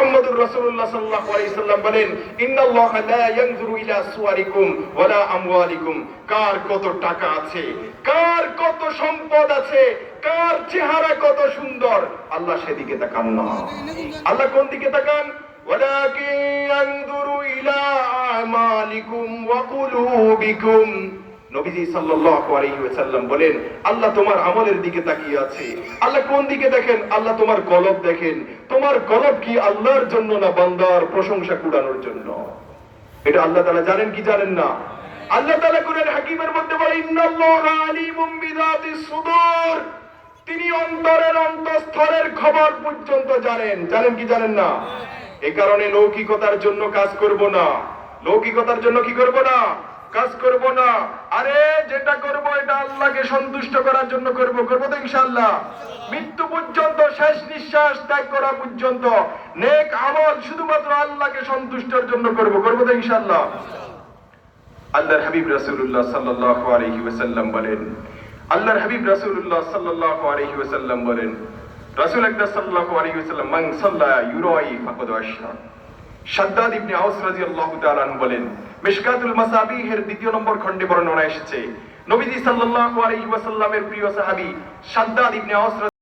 মুহাম্মদুর রাসূলুল্লাহ সাল্লাল্লাহু আলাইহি ওয়াসাল্লাম বলেন, ইন্নাল্লাহা লা ইয়ানজুরু ইলা সুওয়ারিকুম ওয়ালা আমওয়ালিকুম। কার কত টাকা আছে, কার কত সম্পদ আছে, কার চেহারা কত সুন্দর, আল্লাহ সেদিকে তাকান না। আল্লাহ কোন দিকে তাকান? ওয়ালাকিন ইয়ানজুরু ইলা আমালিকুম ওয়া কুলুবিকুম। নবীজি সাল্লাল্লাহু আলাইহি ওয়াসাল্লাম বলেন, আল্লাহ তোমার আমলের দিকে তাকিয়ে আছে। আল্লাহ কোন দিকে দেখেন? আল্লাহ তোমার কলব দেখেন। তোমার কলব কি আল্লাহর জন্য না বান্দার প্রশংসা কুড়ানোর জন্য? এটা আল্লাহ তাআলা জানেন কি জানেন না? আল্লাহ তাআলা কোরআন হাকিমের মধ্যে বলেন, ইন্নাল্লাহা আলিমুম বিযাতিস সুদূর। তিনি অন্তরের অন্তঃস্থলের খবর পর্যন্ত জানেন। জানেন কি জানেন না? এই কারণে লৌকিকতার জন্য কাজ করব না। লৌকিকতার জন্য কি করব না? কাজ করব না। আরে যেটা করব এটা আল্লাহকে সন্তুষ্ট করার জন্য করব। করব তো ইনশাআল্লাহ। মৃত্যু পর্যন্ত, শেষ নিঃশ্বাস ত্যাগ করা পর্যন্ত নেক আমল শুধুমাত্র আল্লাহকে সন্তুষ্টের জন্য করব। করব তো ইনশাআল্লাহ। আল্লাহর হাবিব রাসূলুল্লাহ সাল্লাল্লাহু আলাইহি ওয়াসাল্লাম বলেন, আল্লাহর হাবিব রাসূলুল্লাহ সাল্লাল্লাহু আলাইহি ওয়াসাল্লাম বলেন, রাসূল আকরাম সাল্লাল্লাহু আলাইহি ওয়াসাল্লাম, মান সাল্লা ইউরাই ফাকাদ আশরাক। শাদ্দাদ ইবনে আওস রাদিয়াল্লাহু তাআলা আনহু বলেন, মিশকাতুল মাসাবিহের 2 নম্বর খণ্ডে বর্ণনা এসেছে, নবীজি সাল্লাল্লাহু আলাইহি ওয়াসাল্লামের প্রিয় সাহাবী শাদ্দাদ ইবনে আওস